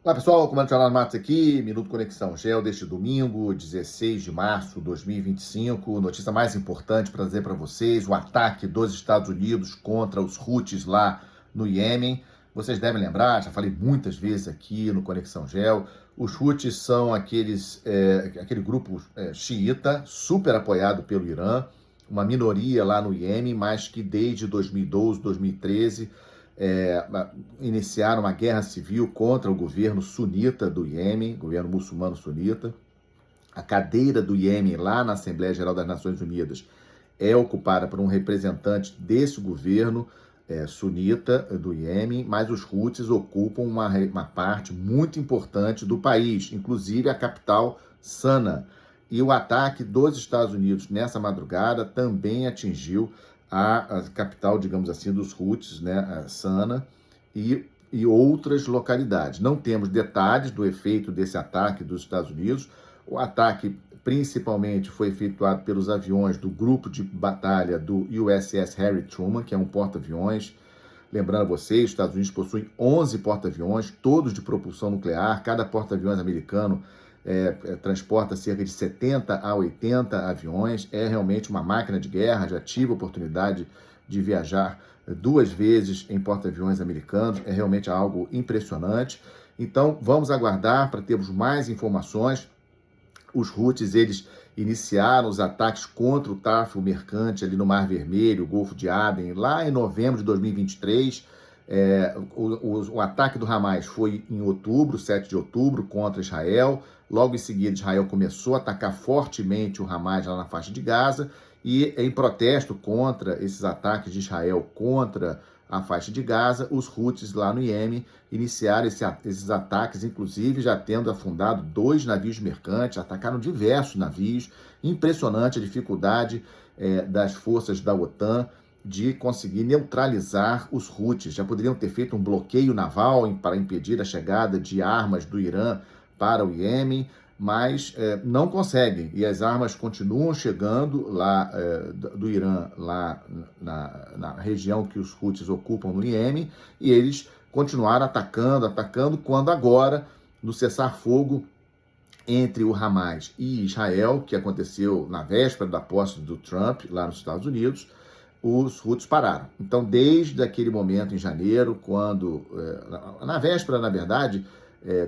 Olá pessoal, comandante Leonardo Matos aqui, Minuto Conexão Gel deste domingo, 16 de março de 2025. Notícia mais importante para trazer para vocês, o ataque dos Estados Unidos contra os Houthis lá no Iêmen. Vocês devem lembrar, já falei muitas vezes aqui no Conexão Gel, os Houthis são aquele grupo xiita, super apoiado pelo Irã, uma minoria lá no Iêmen, mas que desde 2012, 2013 iniciaram uma guerra civil contra o governo sunita do Iêmen, governo muçulmano sunita. A cadeira do Iêmen lá na Assembleia Geral das Nações Unidas é ocupada por um representante desse governo sunita do Iêmen, mas os Houthis ocupam uma parte muito importante do país, inclusive a capital Sana. E o ataque dos Estados Unidos nessa madrugada também atingiu a capital, digamos assim, dos Houthis, né, Sana, e outras localidades. Não temos detalhes do efeito desse ataque dos Estados Unidos. O ataque principalmente foi efetuado pelos aviões do grupo de batalha do USS Harry Truman, que é um porta-aviões. Lembrando a vocês, os Estados Unidos possuem 11 porta-aviões, todos de propulsão nuclear. Cada porta-aviões americano transporta cerca de 70 a 80 aviões. É realmente uma máquina de guerra. Já tive a oportunidade de viajar 2 vezes em porta-aviões americanos. É realmente algo impressionante. Então, vamos aguardar para termos mais informações. Os Houthis, eles iniciaram os ataques contra o tráfego mercante ali no Mar Vermelho, o Golfo de Aden, lá em novembro de 2023. O ataque do Hamas foi em outubro, 7 de outubro, contra Israel. Logo em seguida, Israel começou a atacar fortemente o Hamas lá na faixa de Gaza. E em protesto contra esses ataques de Israel contra a faixa de Gaza, os Houthis lá no Iêmen iniciaram esses ataques, inclusive já tendo afundado 2 navios mercantes, atacaram diversos navios. Impressionante a dificuldade das forças da OTAN de conseguir neutralizar os Houthis. Já poderiam ter feito um bloqueio naval para impedir a chegada de armas do Irã para o Iêmen, mas não conseguem. E as armas continuam chegando lá do Irã, lá na região que os Houthis ocupam no Iêmen, e eles continuaram atacando, quando agora, no cessar-fogo entre o Hamas e Israel, que aconteceu na véspera da posse do Trump, lá nos Estados Unidos, os Houthis pararam. Então, desde aquele momento, em janeiro, quando, na véspera, na verdade,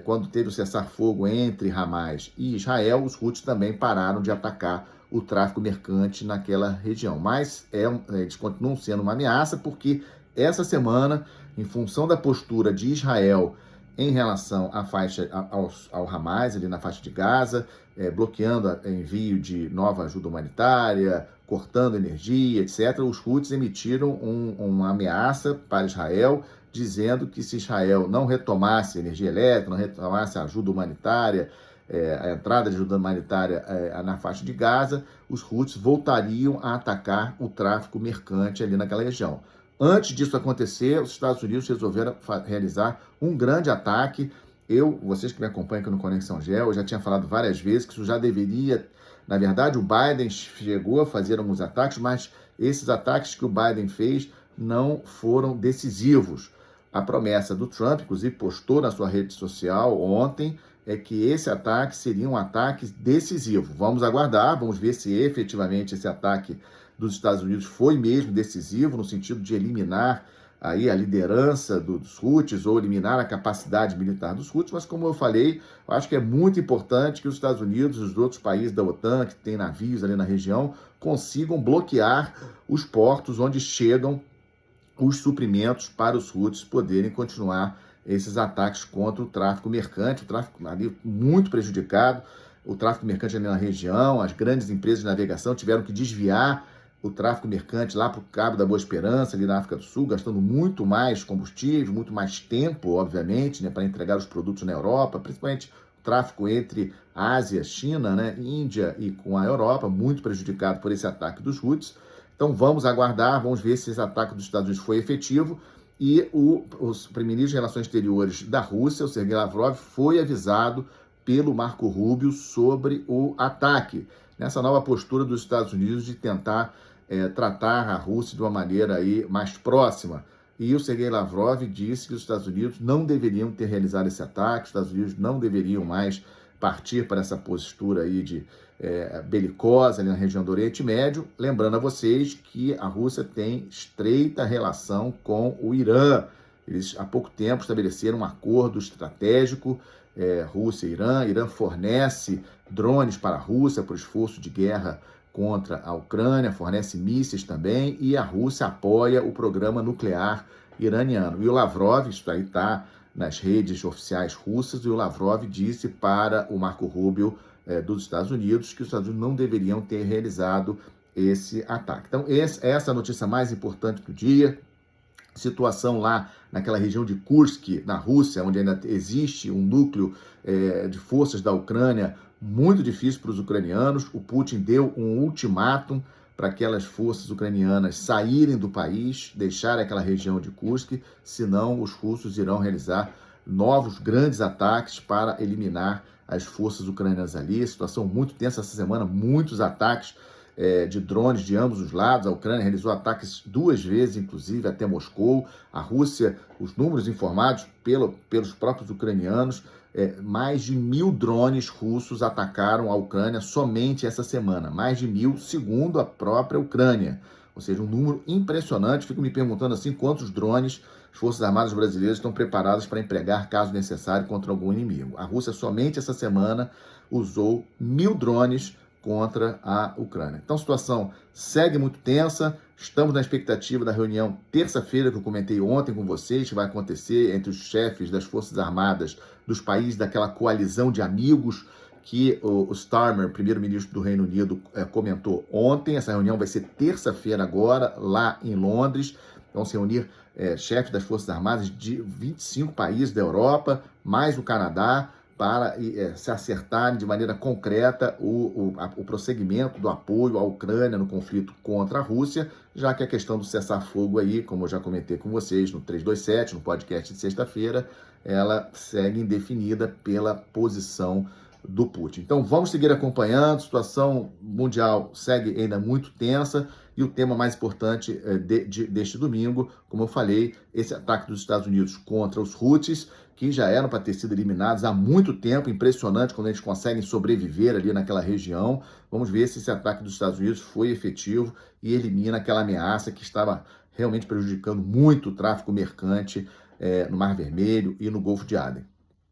quando teve o cessar-fogo entre Hamas e Israel, os Houthis também pararam de atacar o tráfico mercante naquela região. Mas eles continuam sendo uma ameaça, porque essa semana, em função da postura de Israel em relação à faixa, ao Hamas, ali na faixa de Gaza, bloqueando o envio de nova ajuda humanitária, cortando energia, etc., os Houthis emitiram uma ameaça para Israel, dizendo que se Israel não retomasse energia elétrica, não retomasse ajuda humanitária, a entrada de ajuda humanitária na faixa de Gaza, os Houthis voltariam a atacar o tráfico mercante ali naquela região. Antes disso acontecer, os Estados Unidos resolveram realizar um grande ataque. Vocês que me acompanham aqui no Conexão Gel, eu já tinha falado várias vezes que isso já deveria... Na verdade, o Biden chegou a fazer alguns ataques, mas esses ataques que o Biden fez não foram decisivos. A promessa do Trump, inclusive postou na sua rede social ontem, é que esse ataque seria um ataque decisivo. Vamos aguardar, vamos ver se efetivamente esse ataque dos Estados Unidos foi mesmo decisivo, no sentido de eliminar aí a liderança dos Houthis ou eliminar a capacidade militar dos Houthis, mas como eu falei, eu acho que é muito importante que os Estados Unidos e os outros países da OTAN, que têm navios ali na região, consigam bloquear os portos onde chegam os suprimentos para os Houthis poderem continuar esses ataques contra o tráfico mercante, o tráfico ali muito prejudicado, o tráfico mercante ali na região, as grandes empresas de navegação tiveram que desviar o tráfico mercante lá para o Cabo da Boa Esperança, ali na África do Sul, gastando muito mais combustível, muito mais tempo, obviamente, né, para entregar os produtos na Europa, principalmente o tráfico entre Ásia, China, né, Índia e com a Europa, muito prejudicado por esse ataque dos Houthis. Então vamos aguardar, vamos ver se esse ataque dos Estados Unidos foi efetivo. E o primeiro-ministro de Relações Exteriores da Rússia, o Sergei Lavrov, foi avisado pelo Marco Rubio sobre o ataque, nessa nova postura dos Estados Unidos de tentar tratar a Rússia de uma maneira aí mais próxima. e o Sergei Lavrov disse que os Estados Unidos não deveriam ter realizado esse ataque, os Estados Unidos não deveriam mais partir para essa postura aí de belicosa ali na região do Oriente Médio, lembrando a vocês que a Rússia tem estreita relação com o Irã. Eles há pouco tempo estabeleceram um acordo estratégico, Rússia e Irã. Irã fornece drones para a Rússia para o esforço de guerra contra a Ucrânia, fornece mísseis também, e a Rússia apoia o programa nuclear iraniano. E o Lavrov, isso aí está nas redes oficiais russas, e o Lavrov disse para o Marco Rubio dos Estados Unidos que os Estados Unidos não deveriam ter realizado esse ataque. Então, essa é a notícia mais importante do dia. Situação lá naquela região de Kursk, na Rússia, onde ainda existe um núcleo de forças da Ucrânia muito difícil para os ucranianos. O Putin deu um ultimátum para aquelas forças ucranianas saírem do país, deixarem aquela região de Kursk, senão os russos irão realizar novos grandes ataques para eliminar as forças ucranianas ali. Situação muito tensa essa semana, muitos ataques de drones de ambos os lados. A Ucrânia realizou ataques 2 vezes, inclusive, até Moscou. A Rússia, os números informados pelos próprios ucranianos, mais de 1.000 drones russos atacaram a Ucrânia somente essa semana. Mais de 1.000, segundo a própria Ucrânia. Ou seja, um número impressionante. Fico me perguntando assim quantos drones as Forças Armadas brasileiras estão preparadas para empregar, caso necessário, contra algum inimigo. A Rússia somente essa semana usou 1.000 drones contra a Ucrânia. Então a situação segue muito tensa. Estamos na expectativa da reunião terça-feira, que eu comentei ontem com vocês, que vai acontecer entre os chefes das Forças Armadas dos países daquela coalizão de amigos que o Starmer, primeiro-ministro do Reino Unido, comentou ontem. Essa reunião vai ser terça-feira agora, lá em Londres. Vão se reunir chefes das Forças Armadas de 25 países da Europa, mais o Canadá, para se acertarem de maneira concreta o prosseguimento do apoio à Ucrânia no conflito contra a Rússia, já que a questão do cessar-fogo aí, como eu já comentei com vocês no 327, no podcast de sexta-feira, ela segue indefinida pela posição do Putin. Então vamos seguir acompanhando, a situação mundial segue ainda muito tensa, e o tema mais importante deste domingo, como eu falei, esse ataque dos Estados Unidos contra os Houthis, que já eram para ter sido eliminados há muito tempo. Impressionante quando eles conseguem sobreviver ali naquela região. Vamos ver se esse ataque dos Estados Unidos foi efetivo e elimina aquela ameaça que estava realmente prejudicando muito o tráfico mercante no Mar Vermelho e no Golfo de Aden.